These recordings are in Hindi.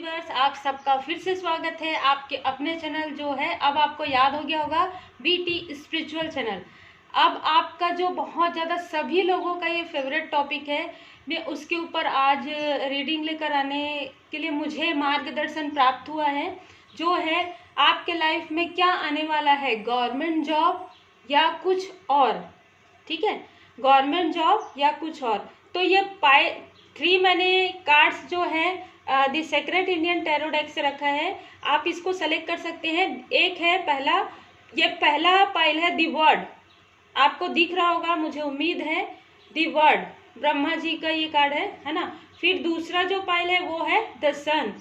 व्यूअर्स, आप सबका फिर से स्वागत है आपके अपने चैनल जो है, अब आपको याद हो गया होगा, बीटी स्पिरिचुअल चैनल। अब आपका जो बहुत ज़्यादा सभी लोगों का ये फेवरेट टॉपिक है, मैं उसके ऊपर आज रीडिंग लेकर आने के लिए मुझे मार्गदर्शन प्राप्त हुआ है, जो है आपके लाइफ में क्या आने वाला है, गवर्नमेंट जॉब या कुछ और। ठीक है, गवर्नमेंट जॉब या कुछ और। तो ये 3 मैंने कार्ड्स जो है the secret Indian tarot deck से रखा है, आप इसको सेलेक्ट कर सकते हैं। एक है पहला, ये पहला पाइल है द वर्ड, आपको दिख रहा होगा मुझे उम्मीद है, द वर्ड ब्रह्मा जी का ये कार्ड है ना। फिर दूसरा जो पाइल है वो है द सन,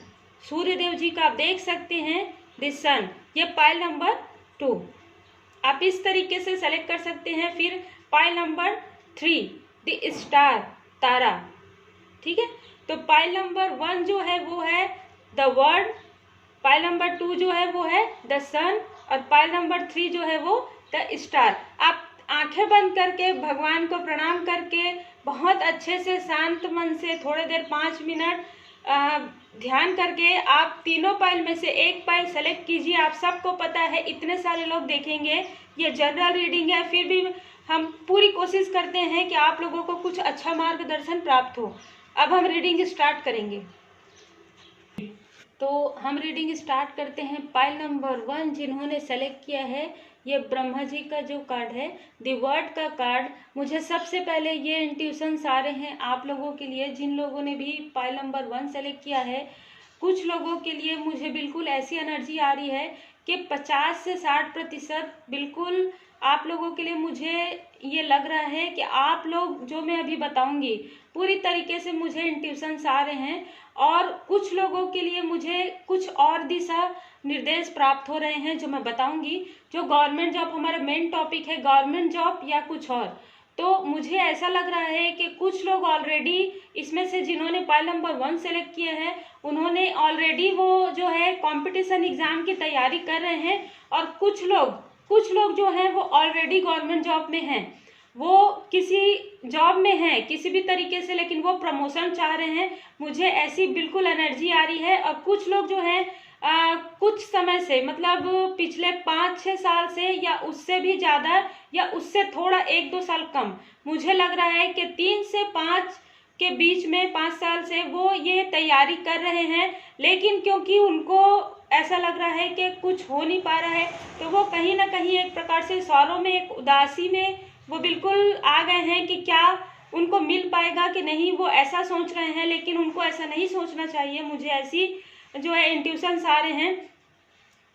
सूर्य देव जी का आप देख सकते हैं, द सन, ये पाइल नंबर 2 आप इस तरीके से सेलेक्ट कर सकते हैं। फिर पाइल नंबर 3 द स्टार, तारा। ठीक है, तो पाइल नंबर 1 जो है वो है द वर्ड, पाइल नंबर 2 जो है वो है द सन, और पाइल नंबर 3 जो है वो द स्टार। आप आंखें बंद करके भगवान को प्रणाम करके बहुत अच्छे से शांत मन से थोड़ी देर 5 मिनट ध्यान करके आप तीनों पाइल में से एक पाइल सेलेक्ट कीजिए। आप सबको पता है इतने सारे लोग देखेंगे, ये जनरल रीडिंग है, फिर भी हम पूरी कोशिश करते हैं कि आप लोगों को कुछ अच्छा मार्गदर्शन प्राप्त हो। अब हम रीडिंग स्टार्ट करेंगे, तो हम रीडिंग स्टार्ट करते हैं। पाइल नंबर 1 जिन्होंने सेलेक्ट किया है, ये ब्रह्मा जी का जो कार्ड है, द वर्ड का कार्ड। मुझे सबसे पहले ये इंट्यूशंस आ रहे हैं आप लोगों के लिए, जिन लोगों ने भी पाइल नंबर 1 सेलेक्ट किया है। कुछ लोगों के लिए मुझे बिल्कुल ऐसी एनर्जी आ रही है कि 50 से 60% बिल्कुल आप लोगों के लिए मुझे ये लग रहा है कि आप लोग, जो मैं अभी बताऊंगी पूरी तरीके से मुझे इंट्यूशंस आ रहे हैं, और कुछ लोगों के लिए मुझे कुछ और दिशा निर्देश प्राप्त हो रहे हैं जो मैं बताऊंगी। जो गवर्नमेंट जॉब, हमारा मेन टॉपिक है गवर्नमेंट जॉब या कुछ और। तो मुझे ऐसा लग रहा है कि कुछ लोग ऑलरेडी इसमें से जिन्होंने पाइल नंबर 1 सेलेक्ट किए हैं, उन्होंने ऑलरेडी वो जो है कंपटीशन एग्जाम की तैयारी कर रहे हैं, और कुछ लोग जो हैं वो ऑलरेडी गवर्नमेंट जॉब में हैं, वो किसी जॉब में हैं किसी भी तरीके से, लेकिन वो प्रमोशन चाह रहे हैं। मुझे ऐसी बिल्कुल एनर्जी आ रही है। और कुछ लोग जो हैं कुछ समय से, मतलब पिछले 5-6 साल से या उससे भी ज़्यादा या उससे थोड़ा 1-2 साल कम, मुझे लग रहा है कि 3 से 5 के बीच में, 5 साल से वो ये तैयारी कर रहे हैं, लेकिन क्योंकि उनको ऐसा लग रहा है कि कुछ हो नहीं पा रहा है, तो वो कहीं ना कहीं एक प्रकार से सौरों में, एक उदासी में वो बिल्कुल आ गए हैं कि क्या उनको मिल पाएगा कि नहीं, वो ऐसा सोच रहे हैं। लेकिन उनको ऐसा नहीं सोचना चाहिए, मुझे ऐसी जो है इंट्यूशंस आ रहे हैं।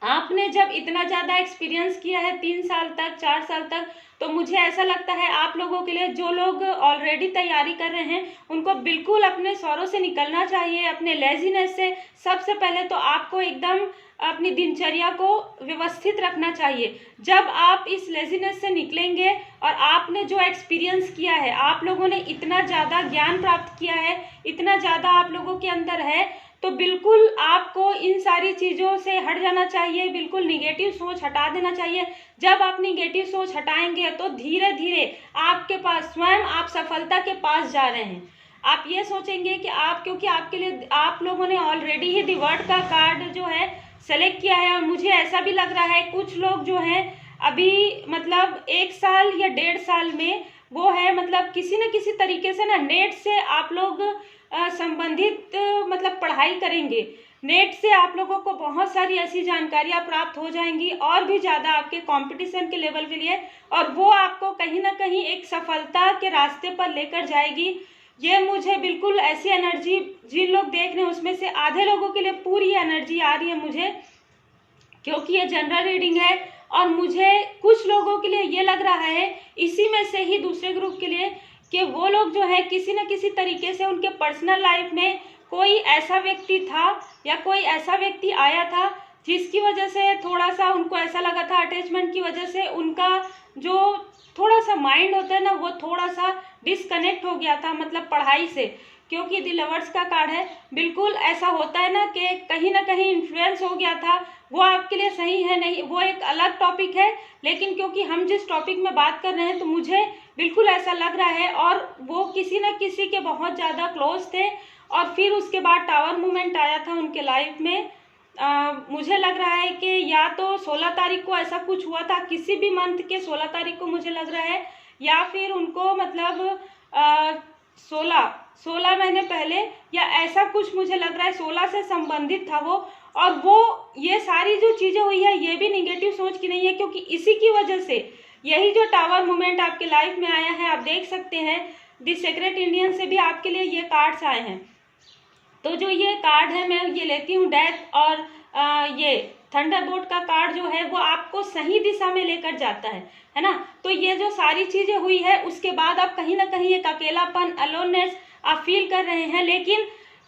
आपने जब इतना ज़्यादा एक्सपीरियंस किया है 3 साल तक, 4 साल तक, तो मुझे ऐसा लगता है आप लोगों के लिए, जो लोग ऑलरेडी तैयारी कर रहे हैं, उनको बिल्कुल अपने सौरों से निकलना चाहिए, अपने लेजीनेस से। सबसे पहले तो आपको एकदम अपनी दिनचर्या को व्यवस्थित रखना चाहिए। जब आप इस लेजीनेस से निकलेंगे और आपने जो एक्सपीरियंस किया है, आप लोगों ने इतना ज़्यादा ज्ञान प्राप्त किया है, इतना ज़्यादा आप लोगों के अंदर है, तो बिल्कुल आपको इन सारी चीज़ों से हट जाना चाहिए, बिल्कुल निगेटिव सोच हटा देना चाहिए। जब आप निगेटिव सोच हटाएंगे तो धीरे धीरे आपके पास स्वयं आप सफलता के पास जा रहे हैं। आप ये सोचेंगे कि आप, क्योंकि आपके लिए आप लोगों ने ऑलरेडी ही द वर्ड का कार्ड जो है सेलेक्ट किया है, और मुझे ऐसा भी लग रहा है कुछ लोग जो हैं अभी, मतलब 1 साल या 1.5 साल में वो है, मतलब किसी न किसी तरीके से ना नेट से आप लोग संबंधित मतलब पढ़ाई करेंगे। नेट से आप लोगों को बहुत सारी ऐसी जानकारियां प्राप्त हो जाएंगी, और भी ज़्यादा आपके कंपटीशन के लेवल के लिए, और वो आपको कहीं ना कहीं एक सफलता के रास्ते पर लेकर जाएगी। ये मुझे बिल्कुल ऐसी एनर्जी, जिन लोग देख रहे हैं उसमें से आधे लोगों के लिए पूरी एनर्जी आ रही है मुझे, क्योंकि ये जनरल रीडिंग है। और मुझे कुछ लोगों के लिए ये लग रहा है, इसी में से ही दूसरे ग्रुप के लिए, कि वो लोग जो है किसी न किसी तरीके से उनके पर्सनल लाइफ में कोई ऐसा व्यक्ति था या कोई ऐसा व्यक्ति आया था जिसकी वजह से थोड़ा सा उनको ऐसा लगा था, अटैचमेंट की वजह से उनका जो थोड़ा सा माइंड होता है ना, वो थोड़ा सा डिस्कनेक्ट हो गया था, मतलब पढ़ाई से। क्योंकि द लवर्स का कार्ड है, बिल्कुल ऐसा होता है ना कि कहीं ना कहीं इन्फ्लुएंस हो गया था। वो आपके लिए सही है नहीं, वो एक अलग टॉपिक है, लेकिन क्योंकि हम जिस टॉपिक में बात कर रहे हैं, तो मुझे बिल्कुल ऐसा लग रहा है। और वो किसी न किसी के बहुत ज़्यादा क्लोज थे, और फिर उसके बाद टावर मूवमेंट आया था उनके लाइफ में। मुझे लग रहा है कि या तो 16 तारीख को ऐसा कुछ हुआ था, किसी भी मंथ के 16 तारीख को मुझे लग रहा है, या फिर उनको मतलब 16 महीने पहले या ऐसा कुछ मुझे लग रहा है 16 से संबंधित था वो। और वो ये सारी जो चीज़ें हुई है ये भी निगेटिव सोच की नहीं है, क्योंकि इसी की वजह से यही जो टावर मूवमेंट आपके लाइफ में आया है, आप देख सकते हैं द सीक्रेट इंडियन से भी आपके लिए ये कार्ड्स आए हैं। तो जो ये कार्ड है मैं ये लेती हूँ डेथ, और ये थंडरबोल्ट का कार्ड जो है वो आपको सही दिशा में लेकर जाता है ना। तो ये जो सारी चीज़ें हुई है उसके बाद आप कहीं ना कहीं एक अकेलापन, अलोननेस आप फील कर रहे हैं,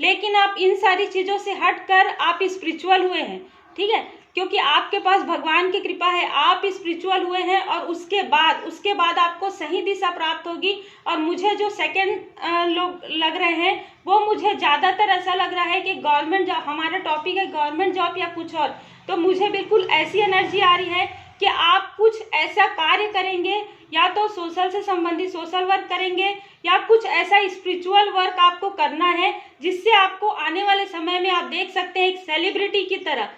लेकिन आप इन सारी चीज़ों से हटकर आप स्पिरिचुअल हुए हैं, ठीक है, क्योंकि आपके पास भगवान की कृपा है, आप स्पिरिचुअल हुए हैं। और उसके बाद आपको सही दिशा प्राप्त होगी। और मुझे जो सेकंड लोग लग रहे हैं वो मुझे ज़्यादातर ऐसा लग रहा है कि गवर्नमेंट जॉब, हमारा टॉपिक है गवर्नमेंट जॉब या कुछ और, तो मुझे बिल्कुल ऐसी एनर्जी आ रही है कि आप कुछ ऐसा कार्य करेंगे, या तो सोशल से संबंधित सोशल वर्क करेंगे, या कुछ ऐसा स्पिरिचुअल वर्क आपको करना है जिससे आपको आने वाले समय में आप देख सकते हैं एक सेलिब्रिटी की तरह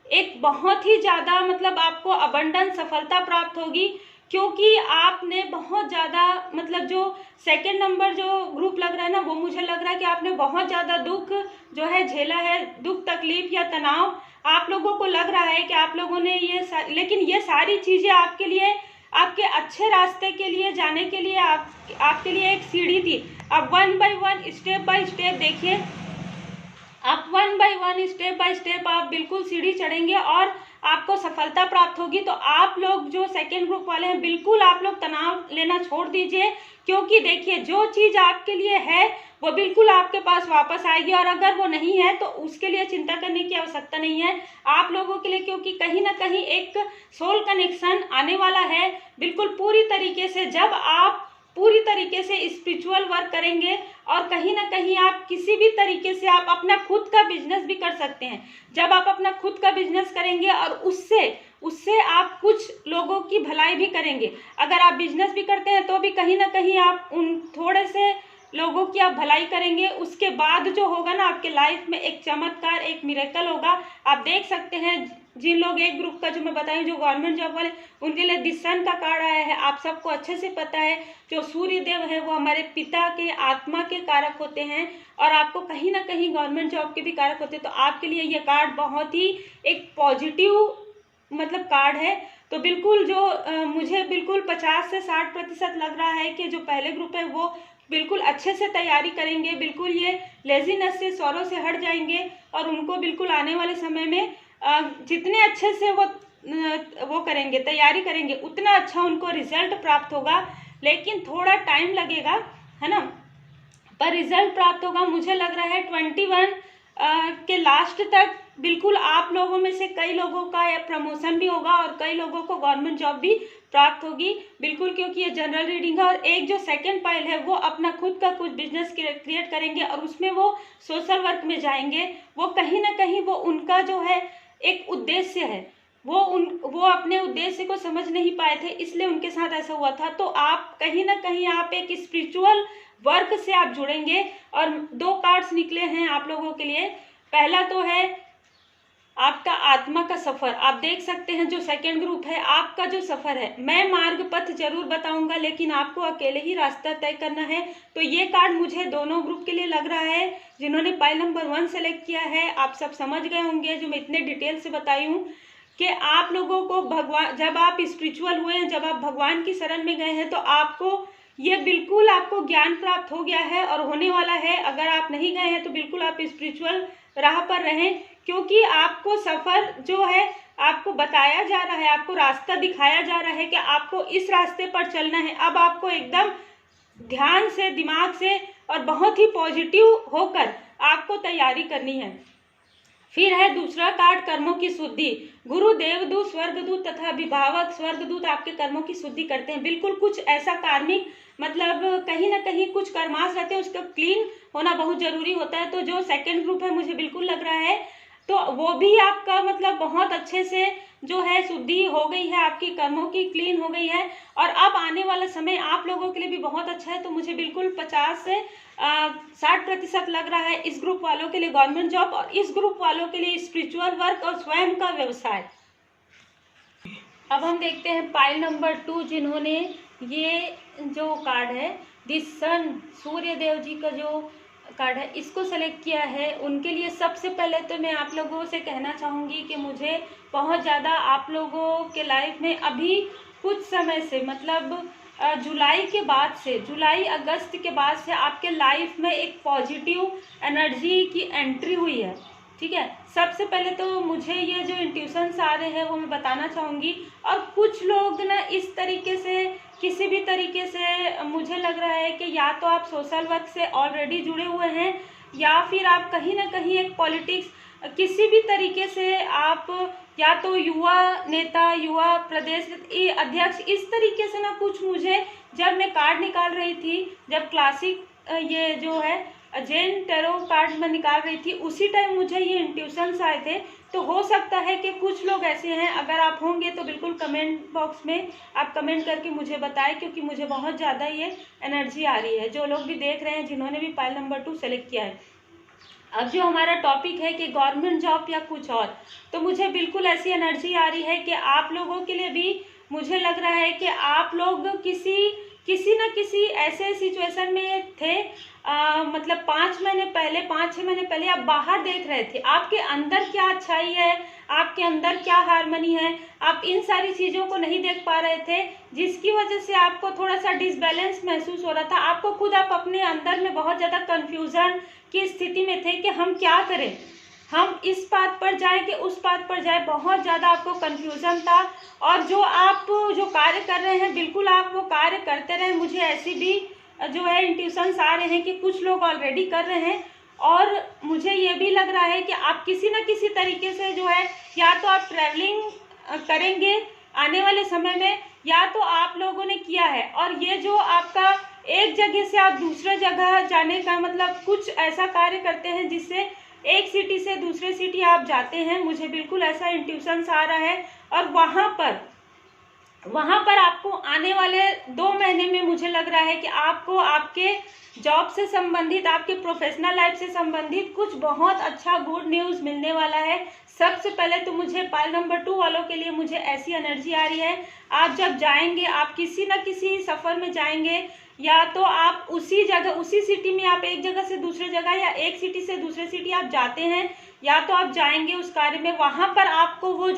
एक बहुत ही ज़्यादा मतलब आपको अबंडेंस सफलता प्राप्त होगी। क्योंकि आपने बहुत ज़्यादा मतलब जो सेकंड नंबर जो ग्रुप लग रहा है ना, वो मुझे लग रहा है कि आपने बहुत ज़्यादा दुख जो है झेला है, दुख तकलीफ या तनाव आप लोगों को लग रहा है कि आप लोगों ने लेकिन ये सारी चीज़ें आपके लिए, आपके अच्छे रास्ते के लिए जाने के लिए आपके लिए एक सीढ़ी थी। अब 1 बाय 1 स्टेप बाय स्टेप देखिए, आप 1 बाय 1 स्टेप बाय स्टेप आप बिल्कुल सीढ़ी चढ़ेंगे और आपको सफलता प्राप्त होगी। तो आप लोग जो सेकेंड ग्रुप वाले हैं, बिल्कुल आप लोग तनाव लेना छोड़ दीजिए, क्योंकि देखिए जो चीज़ आपके लिए है वो बिल्कुल आपके पास वापस आएगी, और अगर वो नहीं है तो उसके लिए चिंता करने की आवश्यकता नहीं है आप लोगों के लिए, क्योंकि कहीं ना कहीं एक सोल कनेक्शन आने वाला है बिल्कुल पूरी तरीके से। जब आप पूरी तरीके से स्पिरिचुअल वर्क करेंगे और कहीं ना कहीं आप किसी भी तरीके से आप अपना खुद का बिजनेस भी कर सकते हैं। जब आप अपना खुद का बिजनेस करेंगे और उससे आप कुछ लोगों की भलाई भी करेंगे। अगर आप बिजनेस भी करते हैं तो भी कहीं ना कहीं आप उन थोड़े से लोगों की आप भलाई करेंगे। उसके बाद जो होगा ना आपके लाइफ में एक चमत्कार, एक मिरेकल होगा। आप देख सकते हैं जिन लोग एक ग्रुप का जो मैं बताई जो गवर्नमेंट जॉब वाले, उनके लिए द सन का कार्ड आया है। आप सबको अच्छे से पता है जो सूर्य देव है वो हमारे पिता के आत्मा के कारक होते हैं, और आपको कहीं ना कहीं गवर्नमेंट जॉब के भी कारक होते हैं। तो आपके लिए ये कार्ड बहुत ही एक पॉजिटिव मतलब कार्ड है। तो बिल्कुल जो मुझे बिल्कुल 50 से 60% लग रहा है कि जो पहले ग्रुप है वो बिल्कुल अच्छे से तैयारी करेंगे, बिल्कुल ये लेजीनेस से, सौरों से हट जाएंगे, और उनको बिल्कुल आने वाले समय में जितने अच्छे से वो करेंगे, तैयारी करेंगे, उतना अच्छा उनको रिजल्ट प्राप्त होगा। लेकिन थोड़ा टाइम लगेगा, है ना, पर रिजल्ट प्राप्त होगा। मुझे लग रहा है 21 के लास्ट तक बिल्कुल आप लोगों में से कई लोगों का प्रमोशन भी होगा और कई लोगों को गवर्नमेंट जॉब भी प्राप्त होगी बिल्कुल, क्योंकि ये जनरल रीडिंग है। और एक जो सेकंड पाइल है वो अपना खुद का कुछ बिजनेस क्रिएट करेंगे और उसमें वो सोशल वर्क में जाएंगे। वो कहीं ना कहीं वो उनका जो है एक उद्देश्य है, वो अपने उद्देश्य को समझ नहीं पाए थे, इसलिए उनके साथ ऐसा हुआ था। तो आप कहीं ना कहीं आप एक स्पिरिचुअल वर्क से आप जुड़ेंगे। और 2 कार्ड्स निकले हैं आप लोगों के लिए। पहला तो है आपका आत्मा का सफर। आप देख सकते हैं जो सेकंड ग्रुप है, आपका जो सफर है, मैं मार्ग पथ जरूर बताऊंगा लेकिन आपको अकेले ही रास्ता तय करना है। तो ये कार्ड मुझे दोनों ग्रुप के लिए लग रहा है। जिन्होंने पाइल नंबर 1 सेलेक्ट किया है, आप सब समझ गए होंगे जो मैं इतने डिटेल से बताई हूँ कि आप लोगों को भगवान, जब आप स्पिरिचुअल हुए हैं, जब आप भगवान की शरण में गए हैं, तो आपको ये बिल्कुल आपको ज्ञान प्राप्त हो गया है और होने वाला है। अगर आप नहीं गए हैं तो बिल्कुल आप स्पिरिचुअल राह पर रहें, क्योंकि आपको सफर जो है आपको बताया जा रहा है, आपको रास्ता दिखाया जा रहा है कि आपको इस रास्ते पर चलना है। अब आपको एकदम ध्यान से, दिमाग से और बहुत ही पॉजिटिव होकर आपको तैयारी करनी है। फिर है दूसरा कार्ड, कर्मों की शुद्धि। गुरु, देवदूत, स्वर्गदूत तथा विभावक स्वर्गदूत आपके कर्मों की शुद्धि करते हैं। बिल्कुल कुछ ऐसा कार्मिक मतलब कहीं ना कहीं कुछ कर्माश रहते हैं, उसका क्लीन होना बहुत जरूरी होता है। तो जो सेकंड ग्रुप है मुझे बिल्कुल लग रहा है तो वो भी आपका मतलब बहुत अच्छे से जो है शुद्धि हो गई है, आपकी कर्मों की क्लीन हो गई है और अब आने वाला समय आप लोगों के लिए भी बहुत अच्छा है। तो मुझे बिल्कुल 50 से 60% लग रहा है इस ग्रुप वालों के लिए गवर्नमेंट जॉब और इस ग्रुप वालों के लिए स्पिरिचुअल वर्क और स्वयं का व्यवसाय। अब हम देखते हैं पाइल नंबर 2 जिन्होंने ये जो कार्ड है द सन, सूर्य देव जी का जो कार्ड है इसको सेलेक्ट किया है, उनके लिए सबसे पहले तो मैं आप लोगों से कहना चाहूँगी कि मुझे बहुत ज़्यादा आप लोगों के लाइफ में अभी कुछ समय से मतलब जुलाई के बाद से, जुलाई अगस्त के बाद से आपके लाइफ में एक पॉजिटिव एनर्जी की एंट्री हुई है। ठीक है, सबसे पहले तो मुझे ये जो इंट्यूशंस आ रहे हैं वो मैं बताना चाहूँगी। और कुछ लोग ना इस तरीके से, किसी भी तरीके से मुझे लग रहा है कि या तो आप सोशल वर्क से ऑलरेडी जुड़े हुए हैं या फिर आप कहीं ना कहीं एक पॉलिटिक्स, किसी भी तरीके से आप या तो युवा नेता, युवा प्रदेश अध्यक्ष, इस तरीके से ना कुछ मुझे, जब मैं कार्ड निकाल रही थी, जब क्लासिक ये जो है जैन टैरो कार्ड में निकाल रही थी उसी टाइम मुझे ये इंट्यूशंस आए थे। तो हो सकता है कि कुछ लोग ऐसे हैं, अगर आप होंगे तो बिल्कुल कमेंट बॉक्स में आप कमेंट करके मुझे बताएं, क्योंकि मुझे बहुत ज़्यादा ये एनर्जी आ रही है। जो लोग भी देख रहे हैं जिन्होंने भी पाइल नंबर 2 सेलेक्ट किया है, अब जो हमारा टॉपिक है कि गवर्नमेंट जॉब या कुछ और, तो मुझे बिल्कुल ऐसी एनर्जी आ रही है कि आप लोगों के लिए भी मुझे लग रहा है कि आप लोग किसी न किसी ऐसे सिचुएशन में थे, मतलब 5 महीने पहले, 5-6 महीने पहले आप बाहर देख रहे थे आपके अंदर क्या अच्छाई है, आपके अंदर क्या हार्मनी है, आप इन सारी चीज़ों को नहीं देख पा रहे थे, जिसकी वजह से आपको थोड़ा सा डिसबैलेंस महसूस हो रहा था। आपको खुद आप अपने अंदर में बहुत ज़्यादा कन्फ्यूज़न की स्थिति में थे कि हम क्या करें, हम इस बात पर जाएं कि उस बात पर जाएं, बहुत ज़्यादा आपको कन्फ्यूज़न था। और जो आप जो कार्य कर रहे हैं बिल्कुल आप वो कार्य करते रहें। मुझे ऐसी भी जो है इंट्यूशंस आ रहे हैं कि कुछ लोग ऑलरेडी कर रहे हैं और मुझे ये भी लग रहा है कि आप किसी न किसी तरीके से जो है या तो आप ट्रैवलिंग करेंगे आने वाले समय में, या तो आप लोगों ने किया है। और ये जो आपका एक जगह से आप दूसरे जगह जाने का मतलब कुछ ऐसा कार्य करते हैं जिससे एक सिटी से दूसरे सिटी आप जाते हैं, मुझे बिल्कुल ऐसा इंट्यूशंस आ रहा है। और वहाँ पर आपको आने वाले 2 महीने में मुझे लग रहा है कि आपको आपके जॉब से संबंधित, आपके प्रोफेशनल लाइफ से संबंधित कुछ बहुत अच्छा गुड न्यूज़ मिलने वाला है। सबसे पहले तो मुझे पाइल नंबर 2 वालों के लिए मुझे ऐसी एनर्जी आ रही है, आप जब जाएंगे, आप किसी न किसी सफ़र में जाएंगे, या तो आप उसी जगह, उसी सिटी में आप एक जगह से दूसरे जगह या एक सिटी से दूसरे सिटी आप जाते हैं, या तो आप जाएंगे उस कार्य में, वहाँ पर आपको वो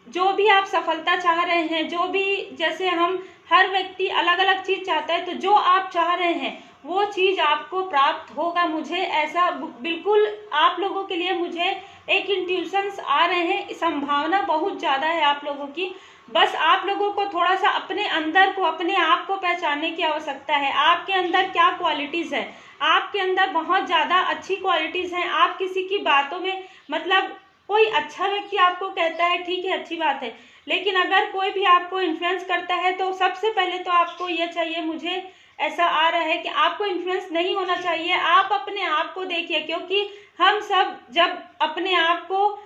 जो भी आप सफलता चाह रहे हैं, जो भी, जैसे हम हर व्यक्ति अलग अलग चीज़ चाहता है, तो जो आप चाह रहे हैं वो चीज़ आपको प्राप्त होगा। मुझे ऐसा बिल्कुल आप लोगों के लिए मुझे एक इंट्यूशंस आ रहे हैं, संभावना बहुत ज़्यादा है आप लोगों की। बस आप लोगों को थोड़ा सा अपने अंदर को, अपने आप को पहचानने की आवश्यकता है। आपके अंदर क्या क्वालिटीज़ है, आपके अंदर बहुत ज़्यादा अच्छी क्वालिटीज़ हैं। आप किसी की बातों में, मतलब कोई अच्छा व्यक्ति आपको कहता है, ठीक है, अच्छी बात है, लेकिन अगर कोई भी आपको इन्फ्लुएंस करता है तो सबसे पहले तो आपको ये चाहिए, मुझे ऐसा आ रहा है कि आपको इन्फ्लुएंस नहीं होना चाहिए। आप अपने आप को देखिए, क्योंकि हम सब जब अपने आप को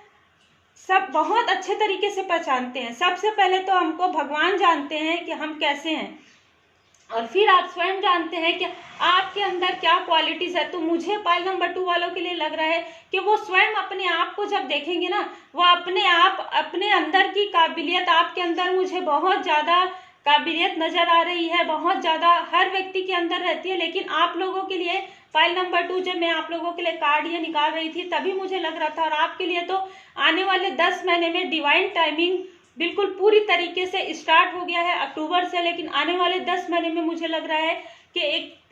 सब बहुत अच्छे तरीके से पहचानते हैं, सबसे पहले तो हमको भगवान जानते हैं कि हम कैसे हैं, और फिर आप स्वयं जानते हैं कि आपके अंदर क्या क्वालिटीज़ है। तो मुझे पाइल नंबर 2 वालों के लिए लग रहा है कि वो स्वयं अपने आप को जब देखेंगे ना, वो अपने आप, अपने अंदर की काबिलियत, आपके अंदर मुझे बहुत ज़्यादा काबिलियत नज़र आ रही है, बहुत ज़्यादा हर व्यक्ति के अंदर रहती है, लेकिन आप लोगों के लिए फाइल नंबर 2, जब मैं आप लोगों के लिए कार्ड ये निकाल रही थी तभी मुझे लग रहा था। और आपके लिए तो आने वाले 10 महीने में डिवाइन टाइमिंग बिल्कुल पूरी तरीके से स्टार्ट हो गया है अक्टूबर से, लेकिन आने वाले 10 महीने में मुझे लग रहा है कि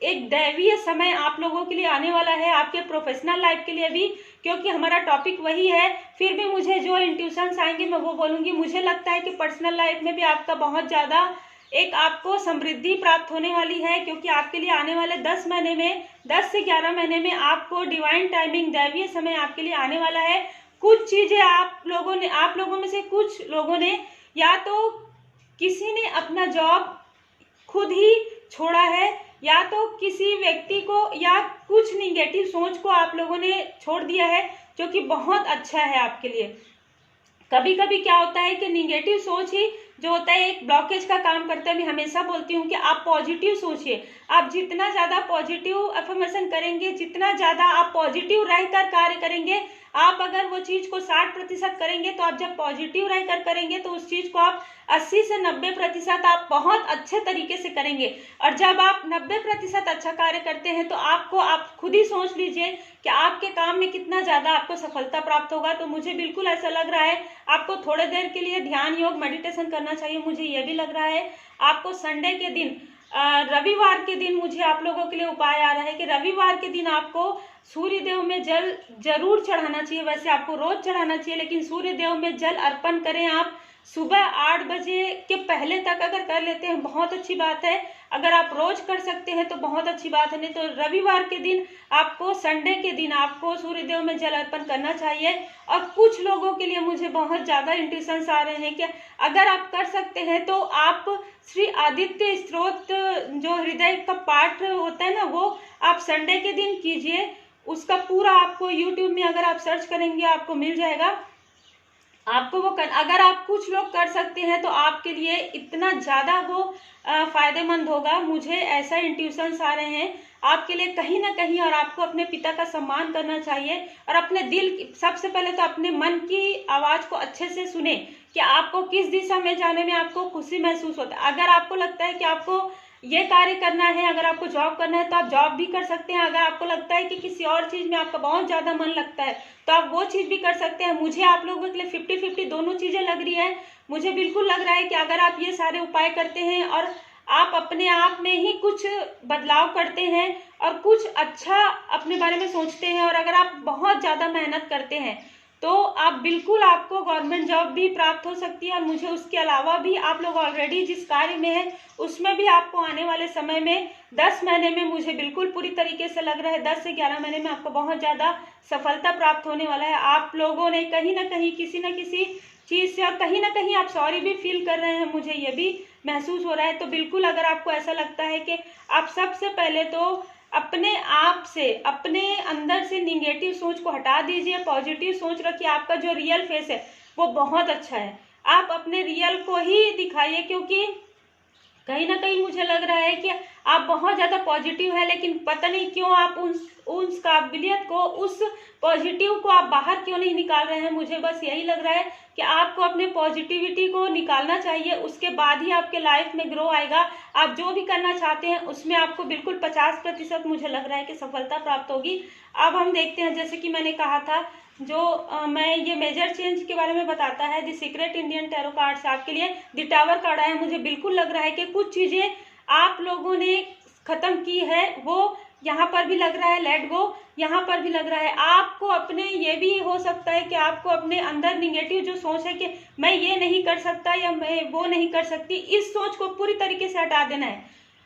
एक दैवीय समय आप लोगों के लिए आने वाला है, आपके प्रोफेशनल लाइफ के लिए भी, क्योंकि हमारा टॉपिक वही है। फिर भी मुझे जो इंट्यूशंस आएंगे मैं वो बोलूँगी। मुझे लगता है कि पर्सनल लाइफ में भी आपका बहुत ज़्यादा एक आपको समृद्धि प्राप्त होने वाली है, क्योंकि आपके लिए आने वाले 10 महीने में, 10 से 11 महीने में आपको डिवाइन टाइमिंग, दैवीय समय आपके लिए आने वाला है। कुछ चीज़ें आप लोगों में से कुछ लोगों ने, या तो किसी ने अपना जॉब खुद ही छोड़ा है, या तो किसी व्यक्ति को, या कुछ निगेटिव सोच को आप लोगों ने छोड़ दिया है, जो कि बहुत अच्छा है आपके लिए। कभी कभी क्या होता है कि निगेटिव सोच ही जो होता है एक ब्लॉकेज का काम करता है। मैं हमेशा बोलती हूँ कि आप पॉजिटिव सोचिए। आप जितना ज़्यादा पॉजिटिव अफर्मेशन करेंगे, जितना ज़्यादा आप पॉजिटिव रहकर कार्य करेंगे, आप अगर वो चीज़ को 60% करेंगे, तो आप जब पॉजिटिव रहकर करेंगे तो उस चीज़ को आप 80 से 90% आप बहुत अच्छे तरीके से करेंगे। और जब आप 90% अच्छा कार्य करते हैं तो आप खुद ही सोच लीजिए कि आपके काम में कितना ज़्यादा आपको सफलता प्राप्त होगा। तो मुझे बिल्कुल ऐसा लग रहा है आपको थोड़े देर के लिए ध्यान योग मेडिटेशन करना चाहिए। मुझे ये भी लग रहा है आपको संडे के दिन, रविवार के दिन मुझे आप लोगों के लिए उपाय आ रहा है कि रविवार के दिन आपको सूर्य देव में जल जरूर चढ़ाना चाहिए। वैसे आपको रोज चढ़ाना चाहिए, लेकिन सूर्य देव में जल अर्पण करें आप सुबह 8 बजे के पहले तक। अगर कर लेते हैं बहुत अच्छी बात है, अगर आप रोज कर सकते हैं तो बहुत अच्छी बात है। नहीं तो रविवार के दिन आपको, संडे के दिन आपको सूर्य देव में जल अर्पण करना चाहिए। और कुछ लोगों के लिए मुझे बहुत ज़्यादा इंट्यूशंस आ रहे हैं कि अगर आप कर सकते हैं तो आप श्री आदित्य स्तोत्र जो हृदय का पाठ होता है ना, वो आप संडे के दिन कीजिए। उसका पूरा आपको यूट्यूब में अगर आप सर्च करेंगे आपको मिल जाएगा। आपको वो अगर आप कुछ लोग कर सकते हैं तो आपके लिए इतना ज़्यादा वो फायदेमंद होगा। मुझे ऐसा इंट्यूशंस आ रहे हैं आपके लिए कहीं ना कहीं। और आपको अपने पिता का सम्मान करना चाहिए और अपने दिल, सबसे पहले तो अपने मन की आवाज़ को अच्छे से सुने कि आपको किस दिशा में जाने में आपको खुशी महसूस होता है। अगर आपको लगता है कि आपको ये कार्य करना है, अगर आपको जॉब करना है तो आप जॉब भी कर सकते हैं। अगर आपको लगता है कि किसी और चीज़ में आपका बहुत ज़्यादा मन लगता है तो आप वो चीज़ भी कर सकते हैं। मुझे आप लोगों के लिए 50-50 दोनों चीज़ें लग रही है। मुझे बिल्कुल लग रहा है कि अगर आप ये सारे उपाय करते हैं और आप अपने आप में ही कुछ बदलाव करते हैं और कुछ अच्छा अपने बारे में सोचते हैं, और अगर आप बहुत ज़्यादा मेहनत करते हैं तो आप बिल्कुल, आपको गवर्नमेंट जॉब भी प्राप्त हो सकती है। और मुझे उसके अलावा भी आप लोग ऑलरेडी जिस कार्य में हैं उसमें भी आपको आने वाले समय में 10 महीने में, मुझे बिल्कुल पूरी तरीके से लग रहा है 10 से 11 महीने में आपको बहुत ज़्यादा सफलता प्राप्त होने वाला है। आप लोगों ने कहीं ना कहीं किसी न किसी चीज़ से, और कहीं ना कहीं आप सॉरी भी फील कर रहे हैं, मुझे ये भी महसूस हो रहा है। तो बिल्कुल अगर आपको ऐसा लगता है कि आप सबसे पहले तो अपने आप से, अपने अंदर से निगेटिव सोच को हटा दीजिए, पॉजिटिव सोच रखिए। आपका जो रियल फेस है वो बहुत अच्छा है, आप अपने रियल को ही दिखाइए। क्योंकि कहीं ना कहीं मुझे लग रहा है कि आप बहुत ज़्यादा पॉजिटिव है, लेकिन पता नहीं क्यों आप उस काबिलियत को, उस पॉजिटिव को आप बाहर क्यों नहीं निकाल रहे हैं। मुझे बस यही लग रहा है कि आपको अपने पॉजिटिविटी को निकालना चाहिए, उसके बाद ही आपके लाइफ में ग्रो आएगा। आप जो भी करना चाहते हैं उसमें आपको बिल्कुल 50% मुझे लग रहा है कि सफलता प्राप्त होगी। अब हम देखते हैं, जैसे कि मैंने कहा था, जो मैं ये मेजर चेंज के बारे में बताता है the secret Indian tarot card से आपके लिए द टावर कार्ड आया है। मुझे बिल्कुल लग रहा है कि कुछ चीज़ें आप लोगों ने खत्म की है, वो यहाँ पर भी लग रहा है लेट गो, यहाँ पर भी लग रहा है। आपको अपने, ये भी हो सकता है कि आपको अपने अंदर निगेटिव जो सोच है कि मैं ये नहीं कर सकता या मैं वो नहीं कर सकती, इस सोच को पूरी तरीके से हटा देना है।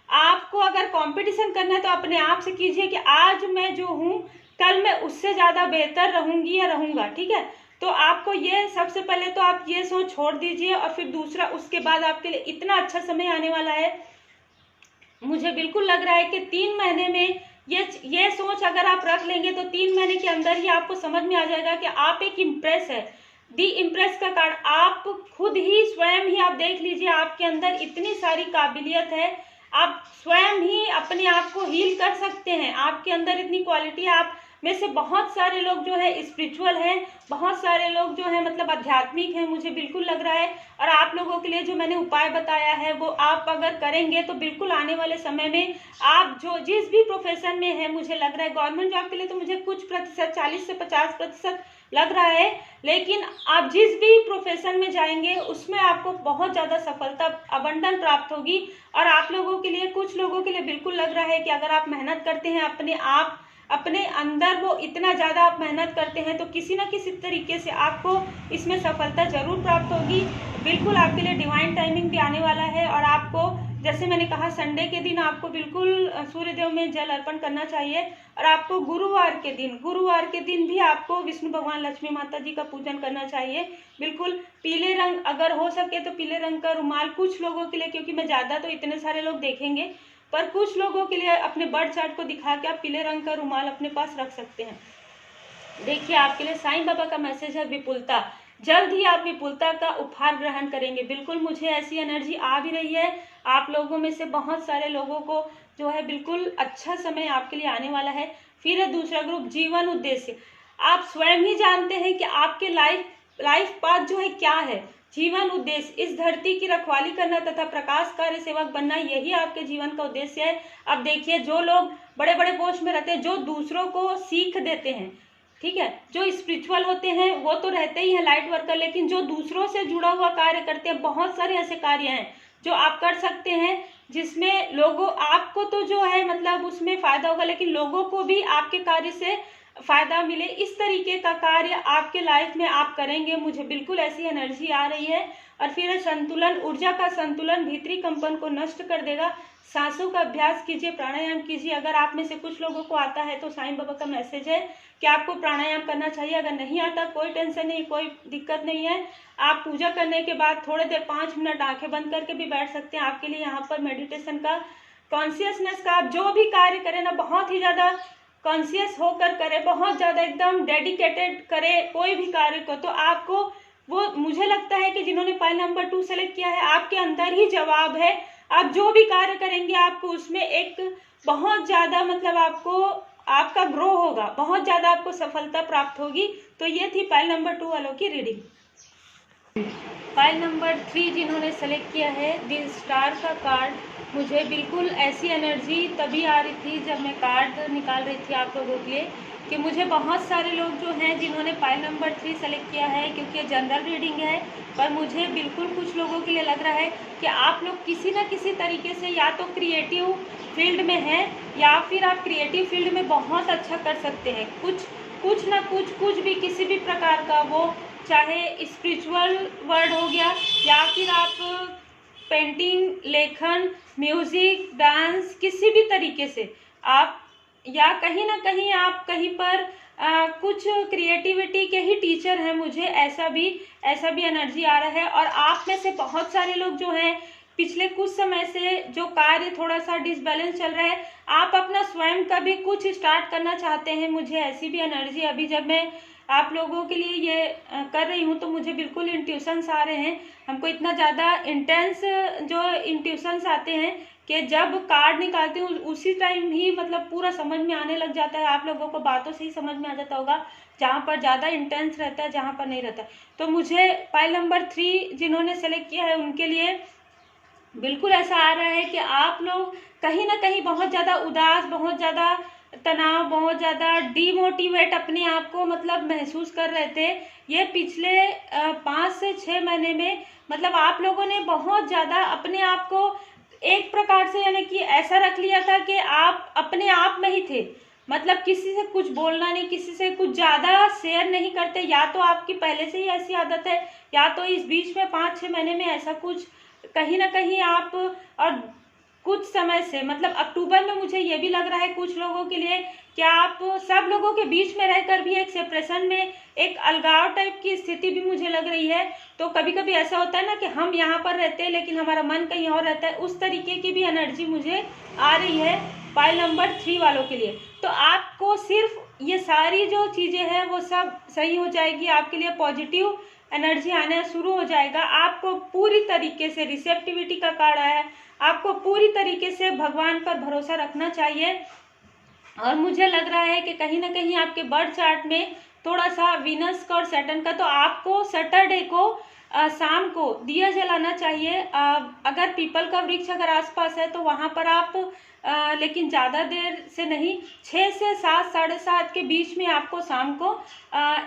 आपको अगर कंपटीशन करना है तो अपने आप से कीजिए कि आज मैं जो हूँ कल मैं उससे ज़्यादा बेहतर रहूँगी या रहूँगा, ठीक है। तो आपको ये, सबसे पहले तो आप ये सोच छोड़ दीजिए, और फिर दूसरा, उसके बाद आपके लिए इतना अच्छा समय आने वाला है। मुझे बिल्कुल लग रहा है कि 3 महीने में ये सोच अगर आप रख लेंगे तो 3 महीने के अंदर ही आपको समझ में आ जाएगा कि आप एक इम्प्रेस है। दी इम्प्रेस का कार्ड, आप खुद ही स्वयं ही आप देख लीजिए, आपके अंदर इतनी सारी काबिलियत है, आप स्वयं ही अपने आप को हील कर सकते हैं। आपके अंदर इतनी क्वालिटी है। आप में से बहुत सारे लोग जो है स्पिरिचुअल हैं, बहुत सारे लोग जो है मतलब आध्यात्मिक हैं, मुझे बिल्कुल लग रहा है। और आप लोगों के लिए जो मैंने उपाय बताया है वो आप अगर करेंगे तो बिल्कुल आने वाले समय में आप जो जिस भी प्रोफेशन में है, मुझे लग रहा है गवर्नमेंट जॉब के लिए तो मुझे कुछ प्रतिशत 40 से 50% लग रहा है, लेकिन आप जिस भी प्रोफेशन में जाएंगे उसमें आपको बहुत ज़्यादा सफलता अबंडन प्राप्त होगी। और आप लोगों के लिए, कुछ लोगों के लिए बिल्कुल लग रहा है कि अगर आप मेहनत करते हैं अपने अंदर, वो इतना ज़्यादा आप मेहनत करते हैं तो किसी न किसी तरीके से आपको इसमें सफलता जरूर प्राप्त होगी। बिल्कुल आपके लिए डिवाइन टाइमिंग भी आने वाला है। और आपको, जैसे मैंने कहा, संडे के दिन आपको बिल्कुल सूर्यदेव में जल अर्पण करना चाहिए। और आपको गुरुवार के दिन भी आपको विष्णु भगवान, लक्ष्मी माता जी का पूजन करना चाहिए। बिल्कुल पीले रंग, अगर हो सके तो पीले रंग का रुमाल, कुछ लोगों के लिए, क्योंकि मैं ज़्यादा तो इतने सारे लोग देखेंगे, पर कुछ लोगों के लिए अपने बर्थ चार्ट को दिखा के आप पीले रंग का रुमाल अपने पास रख सकते हैं। देखिए आपके लिए साईं बाबा का मैसेज है विपुलता। जल्द ही आप विपुलता का उपहार ग्रहण करेंगे। बिल्कुल मुझे ऐसी एनर्जी आ भी रही है। आप लोगों में से बहुत सारे लोगों को जो है बिल्कुल अच्छा समय आपके लिए आने वाला है। फिर है दूसरा ग्रुप, जीवन उद्देश्य। आप स्वयं ही जानते हैं कि आपके लाइफ पाथ जो है क्या है। जीवन उद्देश्य, इस धरती की रखवाली करना तथा प्रकाश कार्य सेवक बनना, यही आपके जीवन का उद्देश्य है। अब देखिए, जो लोग बड़े बड़े पोस्ट में रहते हैं, जो दूसरों को सीख देते हैं, ठीक है, जो स्पिरिचुअल होते हैं वो तो रहते ही हैं लाइट वर्कर, लेकिन जो दूसरों से जुड़ा हुआ कार्य करते हैं, बहुत सारे ऐसे कार्य हैं जो आप कर सकते हैं जिसमें लोगों, आपको तो जो है मतलब उसमें फायदा होगा, लेकिन लोगों को भी आपके कार्य से फायदा मिले, इस तरीके का कार्य आपके लाइफ में आप करेंगे। मुझे बिल्कुल ऐसी एनर्जी आ रही है। और फिर संतुलन, ऊर्जा का संतुलन भीतरी कंपन को नष्ट कर देगा। सांसों का अभ्यास कीजिए, प्राणायाम कीजिए। अगर आप में से कुछ लोगों को आता है तो साईं बाबा का मैसेज है कि आपको प्राणायाम करना चाहिए। अगर नहीं आता, कोई टेंशन नहीं, कोई दिक्कत नहीं है। आप पूजा करने के बाद थोड़ी देर 5 मिनट आंखें बंद करके भी बैठ सकते हैं। आपके लिए यहाँ पर मेडिटेशन का, कॉन्शियसनेस का, आप जो भी कार्य करें ना, बहुत ही ज़्यादा कॉन्शियस होकर करें, बहुत ज़्यादा एकदम डेडिकेटेड करें कोई भी कार्य को, तो आपको वो, मुझे लगता है कि जिन्होंने पाइल नंबर 2 सेलेक्ट किया है, आपके अंदर ही जवाब है। आप जो भी कार्य करेंगे आपको उसमें एक बहुत ज़्यादा मतलब आपको, आपका ग्रो होगा, बहुत ज़्यादा आपको सफलता प्राप्त होगी। तो ये थी पाइल नंबर 2 वालों की रीडिंग। पाइल नंबर 3 जिन्होंने सेलेक्ट किया है, द स्टार का कार्ड, मुझे बिल्कुल ऐसी एनर्जी तभी आ रही थी जब मैं कार्ड निकाल रही थी आप लोगों के लिए, कि मुझे बहुत सारे लोग जो हैं जिन्होंने पाइल नंबर 3 सेलेक्ट किया है, क्योंकि ये जनरल रीडिंग है, पर मुझे बिल्कुल कुछ लोगों के लिए लग रहा है कि आप लोग किसी न किसी तरीके से या तो क्रिएटिव फील्ड में हैं, या फिर आप क्रिएटिव फील्ड में बहुत अच्छा कर सकते हैं। कुछ ना कुछ भी, किसी भी प्रकार का, वो चाहे स्पिरिचुअल वर्ड हो गया, या फिर आप पेंटिंग, लेखन, म्यूजिक, डांस, किसी भी तरीके से आप, या कहीं ना कहीं आप कहीं पर कुछ क्रिएटिविटी के ही टीचर हैं। मुझे ऐसा भी एनर्जी आ रहा है। और आप में से बहुत सारे लोग जो हैं, पिछले कुछ समय से जो कार्य थोड़ा सा डिसबैलेंस चल रहा है, आप अपना स्वयं का भी कुछ स्टार्ट करना चाहते हैं। मुझे ऐसी भी एनर्जी, अभी जब मैं आप लोगों के लिए ये कर रही हूँ तो मुझे बिल्कुल इंट्यूशंस आ रहे हैं। हमको इतना ज़्यादा इंटेंस जो इंट्यूशंस आते हैं कि जब कार्ड निकालते हूँ उसी टाइम ही मतलब पूरा समझ में आने लग जाता है। आप लोगों को बातों से ही समझ में आ जाता होगा, जहाँ पर ज़्यादा इंटेंस रहता है, जहाँ पर नहीं रहता। तो मुझे पाइल नंबर 3 जिन्होंने सेलेक्ट किया है उनके लिए बिल्कुल ऐसा आ रहा है कि आप लोग कहीं ना कहीं बहुत ज़्यादा उदास, बहुत ज़्यादा तनाव, बहुत ज़्यादा डीमोटिवेट अपने आप को मतलब महसूस कर रहे थे। ये पिछले 5 से 6 महीने में मतलब आप लोगों ने बहुत ज़्यादा अपने आप को एक प्रकार से, यानी कि ऐसा रख लिया था कि आप अपने आप में ही थे। मतलब किसी से कुछ बोलना नहीं, किसी से कुछ ज़्यादा शेयर नहीं करते। या तो आपकी पहले से ही ऐसी आदत है, या तो इस बीच में 5-6 महीने में ऐसा कुछ कहीं ना कहीं आप, और कुछ समय से मतलब अक्टूबर में मुझे ये भी लग रहा है कुछ लोगों के लिए कि आप सब लोगों के बीच में रहकर भी एक सेपरेशन में, एक अलगाव टाइप की स्थिति भी मुझे लग रही है। तो कभी कभी ऐसा होता है ना कि हम यहाँ पर रहते हैं लेकिन हमारा मन कहीं और रहता है, उस तरीके की भी एनर्जी मुझे आ रही है पाइल नंबर 3 वालों के लिए। तो आपको सिर्फ ये सारी जो चीज़ें हैं वो सब सही हो जाएगी, आपके लिए पॉजिटिव एनर्जी आना शुरू हो जाएगा। आपको पूरी तरीके से, रिसेप्टिविटी का कार्ड आया है, आपको पूरी तरीके से भगवान पर भरोसा रखना चाहिए। और मुझे लग रहा है कि कहीं ना कहीं आपके बर्थ चार्ट में थोड़ा सा वीनस का और सैटर्न का, तो आपको सैटरडे को शाम को दिया जलाना चाहिए। अगर पीपल का वृक्ष अगर आसपास है तो वहाँ पर आप लेकिन ज़्यादा देर से नहीं, 6 से 7, 7:30 के बीच में आपको शाम को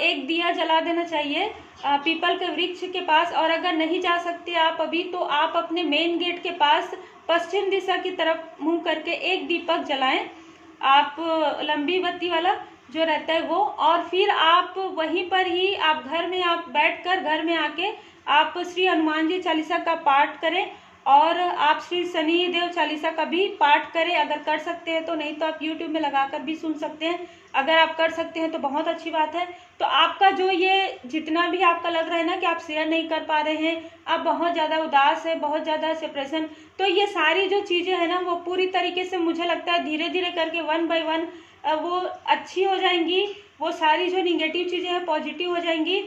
एक दिया जला देना चाहिए पीपल के वृक्ष के पास। और अगर नहीं जा सकते आप अभी, तो आप अपने मेन गेट के पास पश्चिम दिशा की तरफ मुंह करके एक दीपक जलाएं, आप लंबी बत्ती वाला जो रहता है वो। और फिर आप वहीं पर ही आप घर में आप बैठकर घर में आके आप श्री हनुमान जी चालीसा का पाठ करें, और आप श्री शनि देव चालीसा का भी पाठ करें अगर कर सकते हैं तो। नहीं तो आप YouTube में लगाकर भी सुन सकते हैं। अगर आप कर सकते हैं तो बहुत अच्छी बात है। तो आपका जो ये जितना भी आपका लग रहा है ना कि आप शेयर नहीं कर पा रहे हैं, आप बहुत ज़्यादा उदास है, बहुत ज़्यादा सेपरेशन, तो ये सारी जो चीज़ें हैं ना वो पूरी तरीके से मुझे लगता है धीरे धीरे करके 1 by 1 वो अच्छी हो जाएंगी। वो सारी जो निगेटिव चीज़ें हैं पॉजिटिव हो जाएंगी।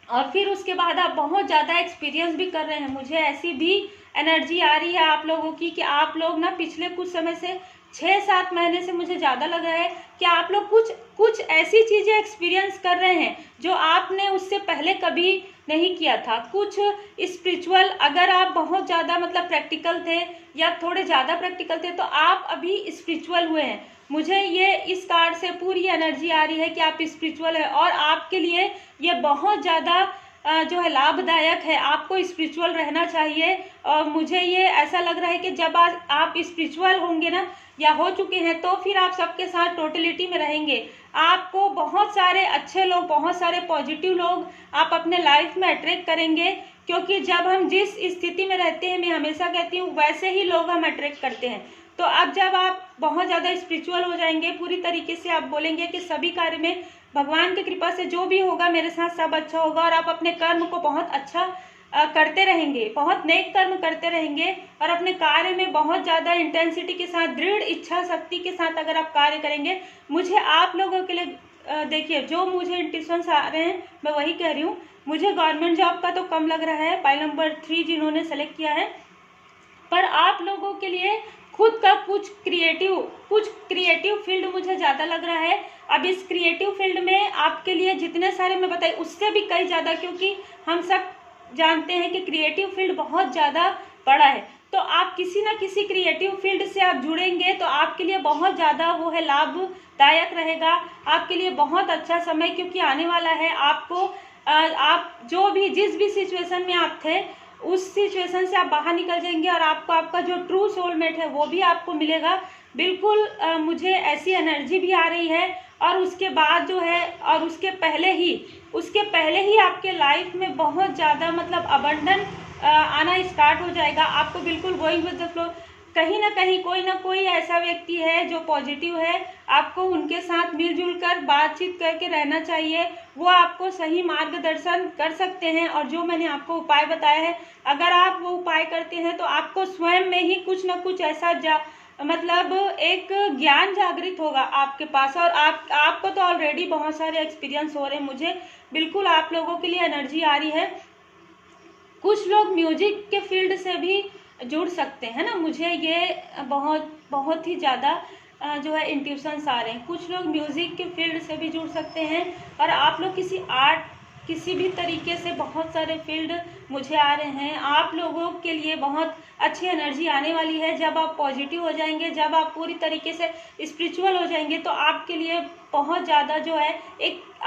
और फिर उसके बाद आप बहुत ज़्यादा एक्सपीरियंस भी कर रहे हैं। मुझे ऐसी भी एनर्जी आ रही है आप लोगों की कि आप लोग ना पिछले कुछ समय से 6-7 महीने से मुझे ज़्यादा लग रहा है कि आप लोग कुछ ऐसी चीज़ें एक्सपीरियंस कर रहे हैं जो आपने उससे पहले कभी नहीं किया था। कुछ स्पिरिचुअल, अगर आप बहुत ज़्यादा मतलब प्रैक्टिकल थे या थोड़े ज़्यादा प्रैक्टिकल थे, तो आप अभी स्पिरिचुअल हुए हैं। मुझे ये इस कार्ड से पूरी एनर्जी आ रही है कि आप स्पिरिचुअल है और आपके लिए ये बहुत ज़्यादा जो है लाभदायक है। आपको स्पिरिचुअल रहना चाहिए। और मुझे ये ऐसा लग रहा है कि जब आज आप स्पिरिचुअल होंगे ना या हो चुके हैं, तो फिर आप सबके साथ टोटलिटी में रहेंगे। आपको बहुत सारे अच्छे लोग, बहुत सारे पॉजिटिव लोग आप अपने लाइफ में अट्रैक्ट करेंगे, क्योंकि जब हम जिस स्थिति में रहते हैं, मैं हमेशा कहती हूँ, वैसे ही लोग हम अट्रैक्ट करते हैं। तो अब जब आप बहुत ज़्यादा स्पिरिचुअल हो जाएंगे, पूरी तरीके से आप बोलेंगे कि सभी कार्य में भगवान की कृपा से जो भी होगा मेरे साथ सब अच्छा होगा, और आप अपने कर्म को बहुत अच्छा करते रहेंगे, बहुत नेक कर्म करते रहेंगे, और अपने कार्य में बहुत ज़्यादा इंटेंसिटी के साथ, दृढ़ इच्छा शक्ति के साथ अगर आप कार्य करेंगे। मुझे आप लोगों के लिए देखिए, जो मुझे इंट्यूशंस आ रहे हैं मैं वही कह रही हूँ। मुझे गवर्नमेंट जॉब का तो कम लग रहा है, पाइल नंबर 3 जिन्होंने सेलेक्ट किया है, पर आप लोगों के लिए खुद का कुछ क्रिएटिव फील्ड मुझे ज़्यादा लग रहा है। अब इस क्रिएटिव फील्ड में आपके लिए जितने सारे मैं बताई उससे भी कई ज़्यादा, क्योंकि हम सब जानते हैं कि क्रिएटिव फील्ड बहुत ज़्यादा बड़ा है। तो आप किसी ना किसी क्रिएटिव फील्ड से आप जुड़ेंगे तो आपके लिए बहुत ज़्यादा वो है लाभदायक रहेगा, आपके लिए बहुत अच्छा समय क्योंकि आने वाला है। आपको आप जो भी जिस भी सिचुएशन में आप थे उस सिचुएशन से आप बाहर निकल जाएंगे, और आपको आपका जो ट्रू सोलमेट है वो भी आपको मिलेगा। बिल्कुल मुझे ऐसी एनर्जी भी आ रही है। और उसके बाद जो है, और उसके पहले ही आपके लाइफ में बहुत ज़्यादा मतलब अबंडन आना स्टार्ट हो जाएगा। आपको बिल्कुल गोइंग विद द फ्लो, कहीं ना कहीं कोई ना कोई ऐसा व्यक्ति है जो पॉजिटिव है, आपको उनके साथ मिलजुल कर बातचीत करके रहना चाहिए। वो आपको सही मार्गदर्शन कर सकते हैं। और जो मैंने आपको उपाय बताया है, अगर आप वो उपाय करते हैं तो आपको स्वयं में ही कुछ ना कुछ ऐसा मतलब एक ज्ञान जागृत होगा आपके पास। और आपको तो ऑलरेडी बहुत सारे एक्सपीरियंस हो रहे हैं। मुझे बिल्कुल आप लोगों के लिए एनर्जी आ रही है। कुछ लोग म्यूजिक के फील्ड से भी जुड़ सकते हैं ना, मुझे ये बहुत ही ज़्यादा जो है इंट्यूशंस आ रहे हैं। कुछ लोग म्यूज़िक के फील्ड से भी जुड़ सकते हैं, और आप लोग किसी आर्ट, किसी भी तरीके से, बहुत सारे फील्ड मुझे आ रहे हैं। आप लोगों के लिए बहुत अच्छी एनर्जी आने वाली है। जब आप पॉजिटिव हो जाएंगे, जब आप पूरी तरीके से स्पिरिचुअल हो जाएंगे, तो आपके लिए बहुत ज़्यादा जो है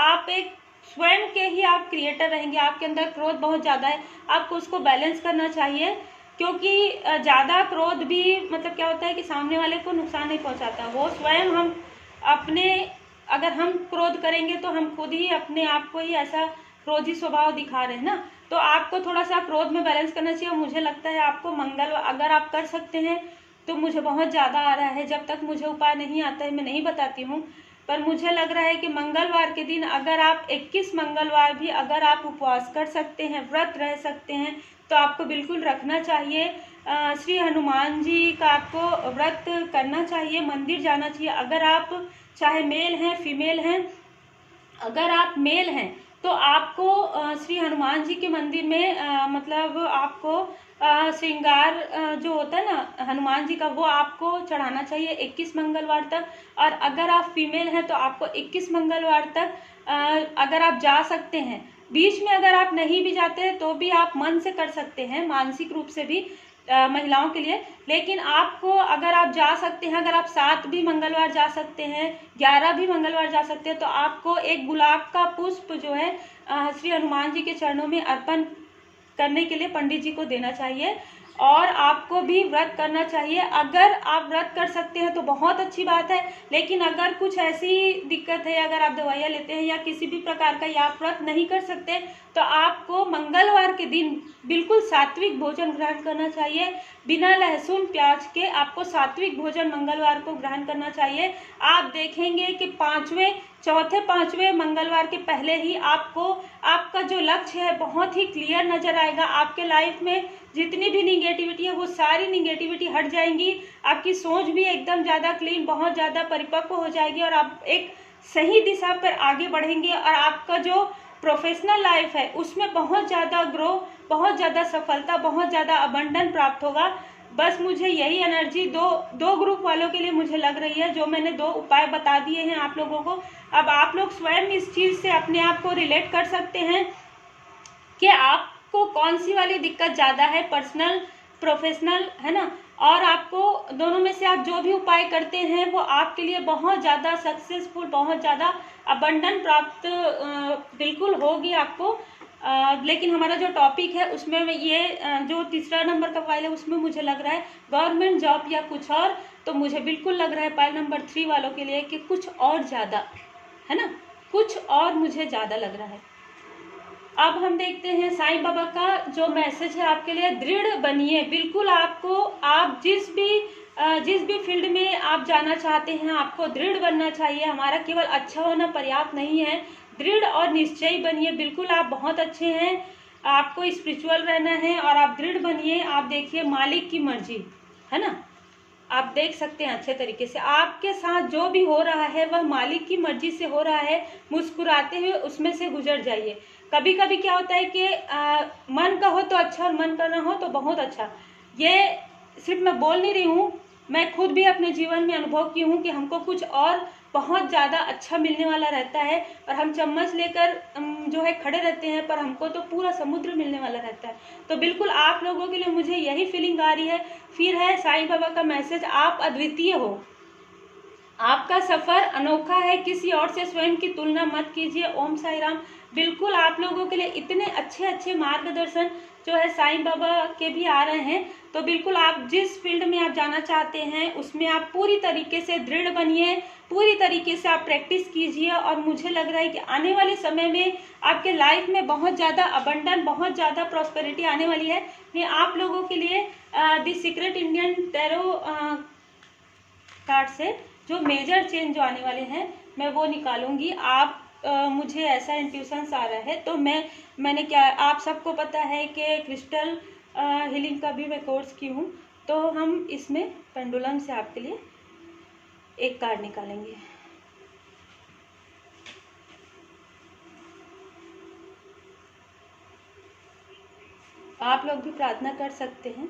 आप एक स्वयं के ही आप क्रिएटर रहेंगे। आपके अंदर क्रोध बहुत ज़्यादा है, आपको उसको बैलेंस करना चाहिए, क्योंकि ज़्यादा क्रोध भी मतलब क्या होता है कि सामने वाले को नुकसान नहीं पहुंचाता। वो स्वयं हम अपने, अगर हम क्रोध करेंगे तो हम खुद ही अपने आप को ही ऐसा क्रोधी स्वभाव दिखा रहे हैं ना। तो आपको थोड़ा सा क्रोध में बैलेंस करना चाहिए। मुझे लगता है आपको मंगल अगर आप कर सकते हैं तो मुझे बहुत ज़्यादा आ रहा है। जब तक मुझे उपाय नहीं आता है मैं नहीं बताती हूँ, पर मुझे लग रहा है कि मंगलवार के दिन अगर आप 21 मंगलवार भी अगर आप उपवास कर सकते हैं, व्रत रह सकते हैं, तो आपको बिल्कुल रखना चाहिए। श्री हनुमान जी का आपको व्रत करना चाहिए, मंदिर जाना चाहिए। अगर आप चाहे मेल हैं फीमेल हैं, अगर आप मेल हैं तो आपको श्री हनुमान जी के मंदिर में मतलब आपको श्रृंगार जो होता है ना हनुमान जी का, वो आपको चढ़ाना चाहिए 21 मंगलवार तक। और अगर आप फीमेल हैं तो आपको 21 मंगलवार तक अगर आप जा सकते हैं, बीच में अगर आप नहीं भी जाते हैं तो भी आप मन से कर सकते हैं, मानसिक रूप से भी महिलाओं के लिए। लेकिन आपको अगर आप जा सकते हैं, अगर आप 7 भी मंगलवार जा सकते हैं, 11 भी मंगलवार जा सकते हैं, तो आपको एक गुलाब का पुष्प जो है श्री हनुमान जी के चरणों में अर्पण करने के लिए पंडित जी को देना चाहिए। और आपको भी व्रत करना चाहिए। अगर आप व्रत कर सकते हैं तो बहुत अच्छी बात है, लेकिन अगर कुछ ऐसी दिक्कत है, अगर आप दवाइयाँ लेते हैं या किसी भी प्रकार का या आप व्रत नहीं कर सकते, तो आपको मंगलवार के दिन बिल्कुल सात्विक भोजन ग्रहण करना चाहिए। बिना लहसुन प्याज के आपको सात्विक भोजन मंगलवार को ग्रहण करना चाहिए। आप देखेंगे कि चौथे पांचवें मंगलवार के पहले ही आपको आपका जो लक्ष्य है बहुत ही क्लियर नजर आएगा। आपके लाइफ में जितनी भी निगेटिविटी है वो सारी निगेटिविटी हट जाएंगी। आपकी सोच भी एकदम ज़्यादा क्लीन, बहुत ज़्यादा परिपक्व हो जाएगी, और आप एक सही दिशा पर आगे बढ़ेंगे और आपका जो प्रोफेशनल लाइफ है उसमें बहुत ज़्यादा ग्रो, बहुत ज़्यादा सफलता, बहुत ज़्यादा अबंडन प्राप्त होगा। बस मुझे यही एनर्जी दो ग्रुप वालों के लिए मुझे लग रही है, जो मैंने 2 उपाय बता दिए हैं आप लोगों को। अब आप लोग स्वयं इस चीज़ से अपने आप को रिलेट कर सकते हैं कि आपको कौन सी वाली दिक्कत ज़्यादा है, पर्सनल, प्रोफेशनल, है ना। और आपको दोनों में से आप जो भी उपाय करते हैं वो आपके लिए बहुत ज़्यादा सक्सेसफुल, बहुत ज़्यादा अबंडन प्राप्त बिल्कुल होगी आपको। लेकिन हमारा जो टॉपिक है उसमें ये जो तीसरा नंबर का फाइल है उसमें मुझे लग रहा है गवर्नमेंट जॉब या कुछ और, तो मुझे बिल्कुल लग रहा है फाइल नंबर 3 वालों के लिए कि कुछ और ज़्यादा, है ना, कुछ और मुझे ज़्यादा लग रहा है। अब हम देखते हैं साईं बाबा का जो मैसेज है आपके लिए, दृढ़ बनिए। बिल्कुल आपको, आप जिस भी फील्ड में आप जाना चाहते हैं आपको दृढ़ बनना चाहिए। हमारा केवल अच्छा होना पर्याप्त नहीं है, दृढ़ और निश्चयी बनिए। बिल्कुल आप बहुत अच्छे हैं, आपको स्पिरिचुअल रहना है और आप दृढ़ बनिए। आप देखिए मालिक की मर्जी, है ना, आप देख सकते हैं अच्छे तरीके से आपके साथ जो भी हो रहा है वह मालिक की मर्जी से हो रहा है। मुस्कुराते हुए उसमें से गुजर जाइए। कभी कभी क्या होता है कि मन का हो तो अच्छा और मन का ना हो तो बहुत अच्छा। ये सिर्फ मैं बोल नहीं रही हूँ, मैं खुद भी अपने जीवन में अनुभव की हूँ कि हमको कुछ और बहुत ज़्यादा अच्छा मिलने वाला रहता है और हम चम्मच लेकर जो है खड़े रहते हैं, पर हमको तो पूरा समुद्र मिलने वाला रहता है। तो बिल्कुल आप लोगों के लिए मुझे यही फीलिंग आ रही है। फिर है साईं बाबा का मैसेज, आप अद्वितीय हो, आपका सफ़र अनोखा है, किसी और से स्वयं की तुलना मत कीजिए। ओम साई राम। बिल्कुल आप लोगों के लिए इतने अच्छे अच्छे मार्गदर्शन जो है साईं बाबा के भी आ रहे हैं। तो बिल्कुल आप जिस फील्ड में आप जाना चाहते हैं उसमें आप पूरी तरीके से दृढ़ बनिए, पूरी तरीके से आप प्रैक्टिस कीजिए। और मुझे लग रहा है कि आने वाले समय में आपके लाइफ में बहुत ज़्यादा अबंडन, बहुत ज़्यादा प्रॉस्पेरिटी आने वाली है। मैं आप लोगों के लिए the secret Indian tarot card से जो मेजर चेंज जो आने वाले हैं मैं वो निकालूंगी। आप मुझे ऐसा इंट्यूशंस आ रहा है तो मैंने क्या, आप सबको पता है कि क्रिस्टल हीलिंग का भी मैं कोर्स की हूँ, तो हम इसमें पेंडुलम से आपके लिए एक कार्ड निकालेंगे। आप लोग भी प्रार्थना कर सकते हैं।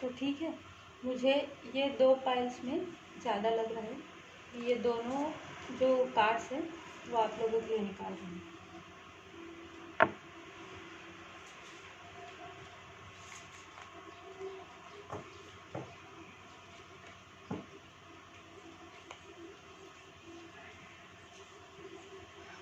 तो ठीक है, मुझे ये 2 पाइल्स में ज़्यादा लग रहा है। ये दोनों जो कार्ड्स हैं वो आप लोगों के लिए निकाल रहे हैं।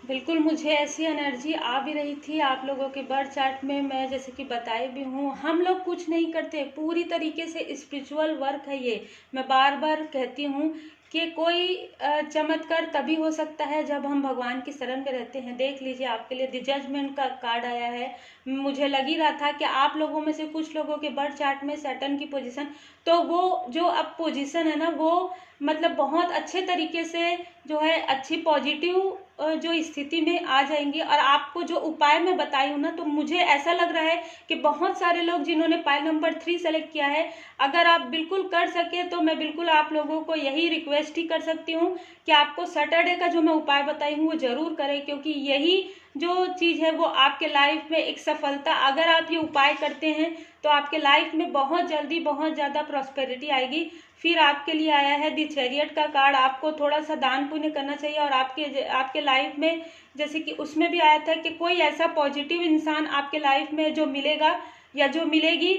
बिल्कुल मुझे ऐसी एनर्जी आ भी रही थी आप लोगों के बर्थ चार्ट में। मैं जैसे कि बताए भी हूँ, हम लोग कुछ नहीं करते, पूरी तरीके से स्पिरिचुअल वर्क है ये। मैं बार बार कहती हूँ कि कोई चमत्कार तभी हो सकता है जब हम भगवान की शरण में रहते हैं। देख लीजिए आपके लिए द जजमेंट का कार्ड आया है। मुझे लग ही रहा था कि आप लोगों में से कुछ लोगों के बर्थ चार्ट में सैटर्न की पोजीशन, तो वो जो अब पोजीशन है ना वो मतलब बहुत अच्छे तरीके से जो है अच्छी पॉजिटिव जो स्थिति में आ जाएंगे। और आपको जो उपाय मैं बताई हूँ ना, तो मुझे ऐसा लग रहा है कि बहुत सारे लोग जिन्होंने पाइल नंबर 3 सेलेक्ट किया है, अगर आप बिल्कुल कर सके तो मैं बिल्कुल आप लोगों को यही रिक्वेस्ट ही कर सकती हूँ कि आपको सैटरडे का जो मैं उपाय बताई हूँ वो ज़रूर करें, क्योंकि यही जो चीज़ है वो आपके लाइफ में एक सफलता, अगर आप ये उपाय करते हैं तो आपके लाइफ में बहुत जल्दी बहुत ज़्यादा प्रॉस्पेरिटी आएगी। फिर आपके लिए आया है द चैरियट का कार्ड। आपको थोड़ा सा दान पुण्य करना चाहिए और आपके लाइफ में जैसे कि उसमें भी आया था कि कोई ऐसा पॉजिटिव इंसान आपके लाइफ में जो मिलेगा या जो मिलेगी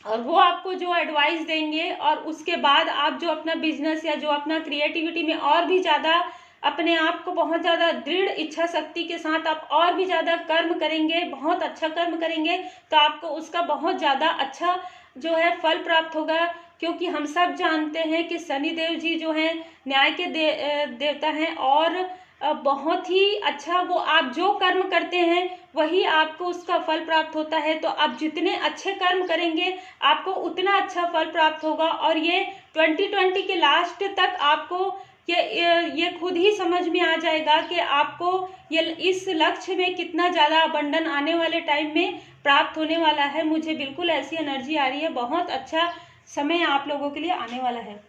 और वो आपको जो एडवाइस देंगे, और उसके बाद आप जो अपना बिजनेस या जो अपना क्रिएटिविटी में और भी ज़्यादा अपने आप को बहुत ज़्यादा दृढ़ इच्छा शक्ति के साथ आप और भी ज़्यादा कर्म करेंगे, बहुत अच्छा कर्म करेंगे, तो आपको उसका बहुत ज़्यादा अच्छा जो है फल प्राप्त होगा। क्योंकि हम सब जानते हैं कि शनिदेव जी जो हैं न्याय के देवता हैं और बहुत ही अच्छा, वो आप जो कर्म करते हैं वही आपको उसका फल प्राप्त होता है। तो आप जितने अच्छे कर्म करेंगे आपको उतना अच्छा फल प्राप्त होगा। और ये 2020 के लास्ट तक आपको ये खुद ही समझ में आ जाएगा कि आपको ये इस लक्ष्य में कितना ज़्यादा अबंडन आने वाले टाइम में प्राप्त होने वाला है। मुझे बिल्कुल ऐसी एनर्जी आ रही है, बहुत अच्छा समय आप लोगों के लिए आने वाला है।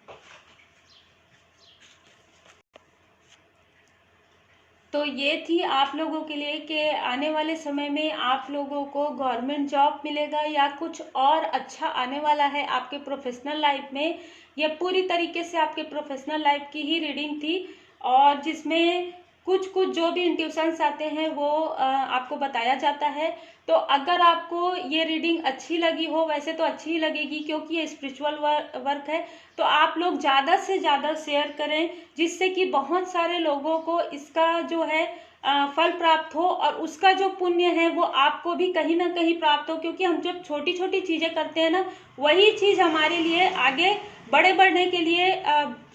तो ये थी आप लोगों के लिए कि आने वाले समय में आप लोगों को गवर्नमेंट जॉब मिलेगा या कुछ और अच्छा आने वाला है आपके प्रोफेशनल लाइफ में। ये पूरी तरीके से आपके प्रोफेशनल लाइफ की ही रीडिंग थी, और जिसमें कुछ कुछ जो भी इंट्यूशंस आते हैं वो आपको बताया जाता है। तो अगर आपको ये रीडिंग अच्छी लगी हो, वैसे तो अच्छी ही लगेगी क्योंकि ये स्पिरिचुअल वर्क है, तो आप लोग ज़्यादा से ज़्यादा शेयर करें जिससे कि बहुत सारे लोगों को इसका जो है फल प्राप्त हो, और उसका जो पुण्य है वो आपको भी कहीं ना कहीं प्राप्त हो। क्योंकि हम जब छोटी छोटी चीज़ें करते हैं ना, वही चीज़ हमारे लिए आगे बड़े बढ़ने के लिए,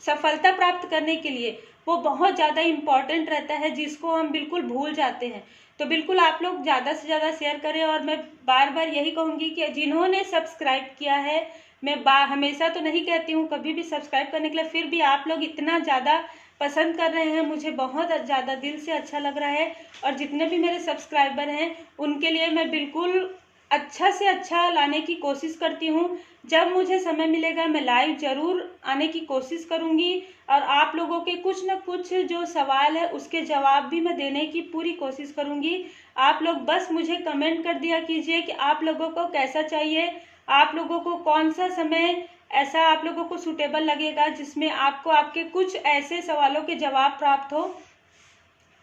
सफलता प्राप्त करने के लिए वो बहुत ज़्यादा इम्पॉर्टेंट रहता है, जिसको हम बिल्कुल भूल जाते हैं। तो बिल्कुल आप लोग ज़्यादा से ज़्यादा शेयर करें। और मैं बार बार यही कहूँगी कि जिन्होंने सब्सक्राइब किया है, मैं हमेशा तो नहीं कहती हूँ कभी भी सब्सक्राइब करने के लिए, फिर भी आप लोग इतना ज़्यादा पसंद कर रहे हैं, मुझे बहुत ज़्यादा दिल से अच्छा लग रहा है। और जितने भी मेरे सब्सक्राइबर हैं उनके लिए मैं बिल्कुल अच्छा से अच्छा लाने की कोशिश करती हूँ। जब मुझे समय मिलेगा मैं लाइव ज़रूर आने की कोशिश करूँगी, और आप लोगों के कुछ न कुछ जो सवाल है उसके जवाब भी मैं देने की पूरी कोशिश करूँगी। आप लोग बस मुझे कमेंट कर दिया कीजिए कि आप लोगों को कैसा चाहिए, आप लोगों को कौन सा समय ऐसा आप लोगों को सूटेबल लगेगा जिसमें आपको आपके कुछ ऐसे सवालों के जवाब प्राप्त हो।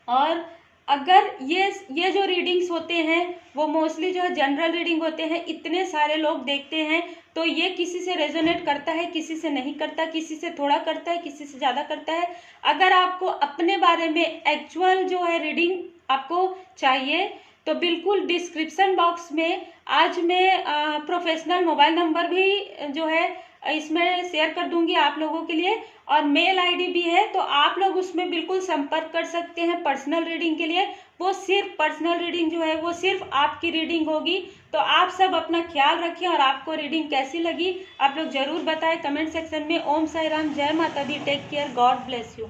और अगर ये जो रीडिंग्स होते हैं वो मोस्टली जो है जनरल रीडिंग होते हैं, इतने सारे लोग देखते हैं, तो ये किसी से रेजोनेट करता है, किसी से नहीं करता, किसी से थोड़ा करता है, किसी से ज़्यादा करता है। अगर आपको अपने बारे में एक्चुअल जो है रीडिंग आपको चाहिए तो बिल्कुल डिस्क्रिप्शन बॉक्स में आज मैं प्रोफेशनल मोबाइल नंबर भी जो है इसमें शेयर कर दूंगी आप लोगों के लिए, और मेल आईडी भी है, तो आप लोग उसमें बिल्कुल संपर्क कर सकते हैं पर्सनल रीडिंग के लिए। वो सिर्फ पर्सनल रीडिंग जो है वो सिर्फ आपकी रीडिंग होगी। तो आप सब अपना ख्याल रखें, और आपको रीडिंग कैसी लगी आप लोग जरूर बताएं कमेंट सेक्शन में। ओम साई राम, जय माता दी, take care, God bless you.